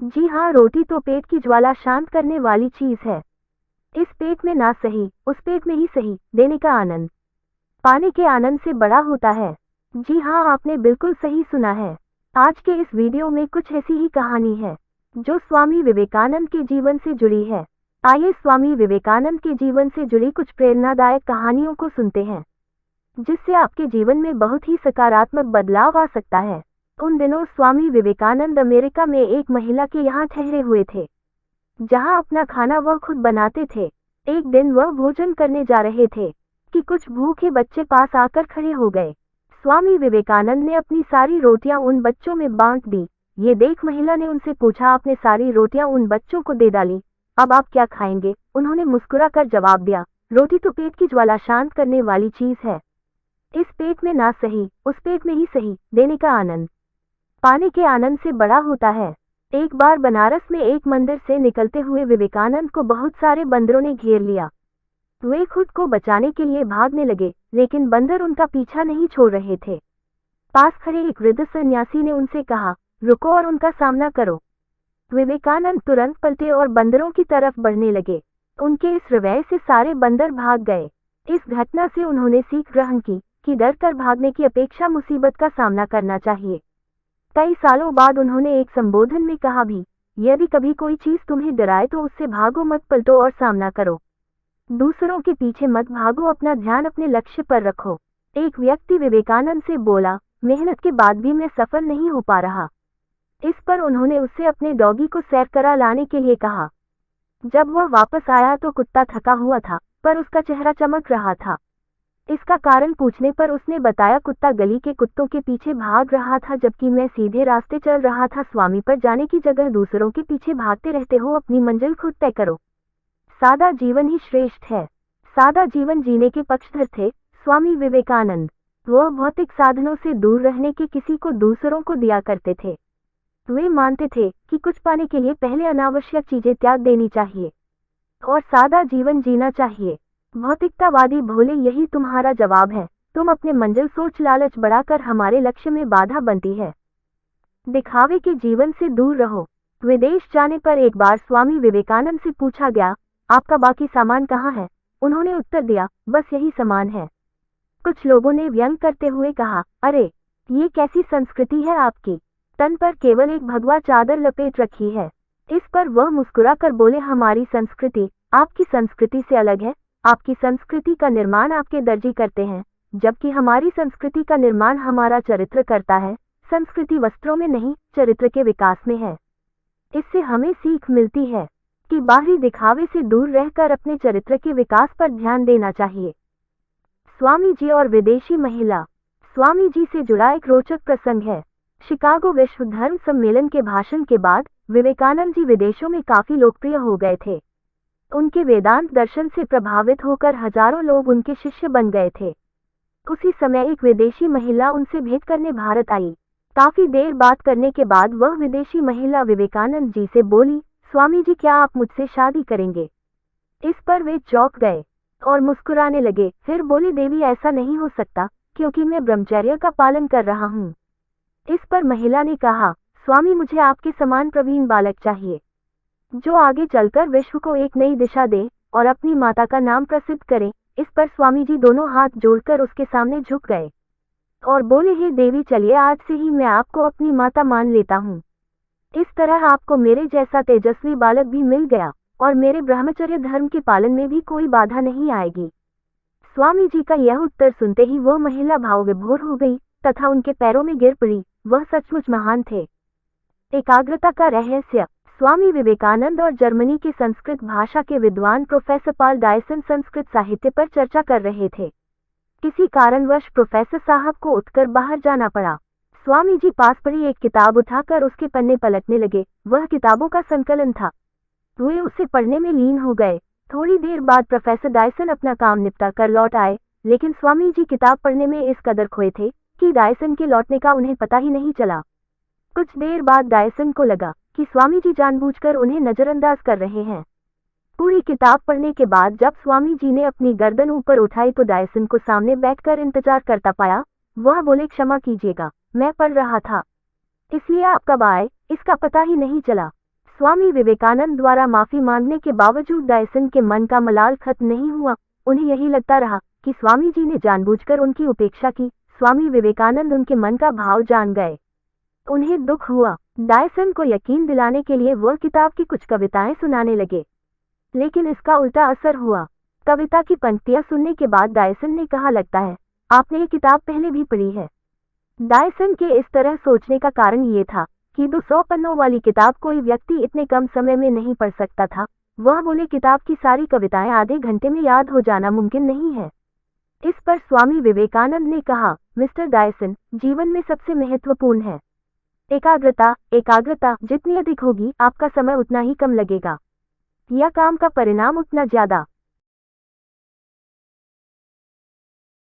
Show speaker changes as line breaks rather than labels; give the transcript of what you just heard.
जी हाँ, रोटी तो पेट की ज्वाला शांत करने वाली चीज है। इस पेट में ना सही, उस पेट में ही सही देने का आनंद पाने के आनंद से बड़ा होता है। जी हाँ, आपने बिल्कुल सही सुना है। आज के इस वीडियो में कुछ ऐसी ही कहानी है जो स्वामी विवेकानंद के जीवन से जुड़ी है। आइए स्वामी विवेकानंद के जीवन से जुड़ी कुछ प्रेरणादायक कहानियों को सुनते हैं, जिससे आपके जीवन में बहुत ही सकारात्मक बदलाव आ सकता है। उन दिनों स्वामी विवेकानंद अमेरिका में एक महिला के यहाँ ठहरे हुए थे, जहाँ अपना खाना वह खुद बनाते थे। एक दिन वह भोजन करने जा रहे थे कि कुछ भूखे बच्चे पास आकर खड़े हो गए। स्वामी विवेकानंद ने अपनी सारी रोटियां उन बच्चों में बांट दी। ये देख महिला ने उनसे पूछा, आपने सारी रोटियां उन बच्चों को दे डाली, अब आप क्या खाएंगे? उन्होंने मुस्कुराकर जवाब दिया, रोटी तो पेट की ज्वाला शांत करने वाली चीज है। इस पेट में ना सही, उस पेट में ही सही देने का आनंद पाने के आनंद से बड़ा होता है। एक बार बनारस में एक मंदिर से निकलते हुए विवेकानंद को बहुत सारे बंदरों ने घेर लिया। वे खुद को बचाने के लिए भागने लगे, लेकिन बंदर उनका पीछा नहीं छोड़ रहे थे। पास खड़े एक वृद्ध सन्यासी ने उनसे कहा, रुको और उनका सामना करो। विवेकानंद तुरंत पलटे और बंदरों की तरफ बढ़ने लगे। उनके इस रवैये से सारे बंदर भाग गए। इस घटना से उन्होंने सीख ग्रहण की कि डर कर भागने की अपेक्षा मुसीबत का सामना करना चाहिए। कई सालों बाद उन्होंने एक संबोधन में कहा भी, यदि कभी कोई चीज तुम्हें डराए तो उससे भागो मत, पलटो और सामना करो। दूसरों के पीछे मत भागो, अपना ध्यान अपने लक्ष्य पर रखो। एक व्यक्ति विवेकानंद से बोला, मेहनत के बाद भी मैं सफल नहीं हो पा रहा। इस पर उन्होंने उससे अपने डॉगी को सैर करा लाने के लिए कहा। जब वह वापस आया तो कुत्ता थका हुआ था, पर उसका चेहरा चमक रहा था। इसका कारण पूछने पर उसने बताया, कुत्ता गली के कुत्तों के पीछे भाग रहा था, जबकि मैं सीधे रास्ते चल रहा था। स्वामी पर जाने की जगह दूसरों के पीछे भागते रहते हो, अपनी मंजिल खुद तय करो। सादा जीवन ही श्रेष्ठ है। सादा जीवन जीने के पक्षधर थे स्वामी विवेकानंद। वह भौतिक साधनों से दूर रहने के किसी को दूसरों को दिया करते थे। वे मानते थे कि कुछ पाने के लिए पहले अनावश्यक चीजें त्याग देनी चाहिए और सादा जीवन जीना चाहिए। भौतिकतावादी भोले, यही तुम्हारा जवाब है। तुम अपने मंजिल सोच लालच बढ़ाकर हमारे लक्ष्य में बाधा बनती है। दिखावे के जीवन से दूर रहो। विदेश जाने पर एक बार स्वामी विवेकानंद से पूछा गया, आपका बाकी सामान कहाँ है? उन्होंने उत्तर दिया, बस यही सामान है। कुछ लोगों ने व्यंग करते हुए कहा, अरे ये कैसी संस्कृति है आपकी, तन पर केवल एक भगवा चादर लपेट रखी है। इस पर वह मुस्कुराकर बोले, हमारी संस्कृति आपकी संस्कृति से अलग है। आपकी संस्कृति का निर्माण आपके दर्जी करते हैं, जबकि हमारी संस्कृति का निर्माण हमारा चरित्र करता है। संस्कृति वस्त्रों में नहीं, चरित्र के विकास में है। इससे हमें सीख मिलती है कि बाहरी दिखावे से दूर रहकर अपने चरित्र के विकास पर ध्यान देना चाहिए। स्वामी जी और विदेशी महिला। स्वामी जी से जुड़ा एक रोचक प्रसंग है। शिकागो विश्व धर्म सम्मेलन के भाषण के बाद विवेकानंद जी विदेशों में काफी लोकप्रिय हो गए थे। उनके वेदांत दर्शन से प्रभावित होकर हजारों लोग उनके शिष्य बन गए थे। उसी समय एक विदेशी महिला उनसे भेंट करने भारत आई। काफी देर बात करने के बाद वह विदेशी महिला विवेकानंद जी से बोली, स्वामी जी क्या आप मुझसे शादी करेंगे? इस पर वे चौंक गए और मुस्कुराने लगे। फिर बोली, देवी ऐसा नहीं हो सकता, क्योंकि मैं ब्रह्मचर्य का पालन कर रहा हूँ। इस पर महिला ने कहा, स्वामी मुझे आपके समान प्रवीण बालक चाहिए, जो आगे चलकर विश्व को एक नई दिशा दे और अपनी माता का नाम प्रसिद्ध करे। इस पर स्वामी जी दोनों हाथ जोड़कर उसके सामने झुक गए और बोले, हे देवी, चलिए आज से ही मैं आपको अपनी माता मान लेता हूँ। इस तरह आपको मेरे जैसा तेजस्वी बालक भी मिल गया और मेरे ब्रह्मचर्य धर्म के पालन में भी कोई बाधा नहीं आएगी। स्वामी जी का यह उत्तर सुनते ही वह महिला भाव विभोर हो गई तथा उनके पैरों में गिर पड़ी। वह सचमुच महान थे। एकाग्रता का रहस्य। स्वामी विवेकानंद और जर्मनी के संस्कृत भाषा के विद्वान प्रोफेसर पॉल डायसन संस्कृत साहित्य पर चर्चा कर रहे थे। किसी कारणवश प्रोफेसर साहब को उठकर बाहर जाना पड़ा। स्वामी जी पास पड़ी एक किताब उठाकर उसके पन्ने पलटने लगे। वह किताबों का संकलन था। वे उसे पढ़ने में लीन हो गए। थोड़ी देर बाद प्रोफेसर डायसन अपना काम निपटा कर लौट आए, लेकिन स्वामी जी किताब पढ़ने में इस कदर खोए थे कि डायसन के लौटने का उन्हें पता ही नहीं चला। कुछ देर बाद डायसन को लगा कि स्वामी जी जानबूझकर उन्हें नजरअंदाज कर रहे हैं। पूरी किताब पढ़ने के बाद जब स्वामी जी ने अपनी गर्दन ऊपर उठाई तो डायसन को सामने बैठकर इंतजार करता पाया। वह बोले, क्षमा कीजिएगा, मैं पढ़ रहा था, इसलिए आप कब आए इसका पता ही नहीं चला। स्वामी विवेकानंद द्वारा माफी मांगने के बावजूद डायसन के मन का मलाल खत्म नहीं हुआ। उन्हें यही लगता रहा कि स्वामी जी ने जानबूझकर उनकी उपेक्षा की। स्वामी विवेकानंद उनके मन का भाव जान गए। उन्हें दुख हुआ। डायसन को यकीन दिलाने के लिए वो किताब की कुछ कविताएं सुनाने लगे, लेकिन इसका उल्टा असर हुआ। कविता की पंक्तियां सुनने के बाद डायसन ने कहा, लगता है आपने ये किताब पहले भी पढ़ी है। डायसन के इस तरह सोचने का कारण ये था कि 200 पन्नों वाली किताब कोई व्यक्ति इतने कम समय में नहीं पढ़ सकता था। वह बोले, किताब की सारी कविताएं आधे घंटे में याद हो जाना मुमकिन नहीं है। इस पर स्वामी विवेकानंद ने कहा, मिस्टर डायसन, जीवन में सबसे महत्वपूर्ण है एकाग्रता। एकाग्रता जितनी अधिक होगी आपका समय उतना ही कम लगेगा या काम का परिणाम उतना ज्यादा।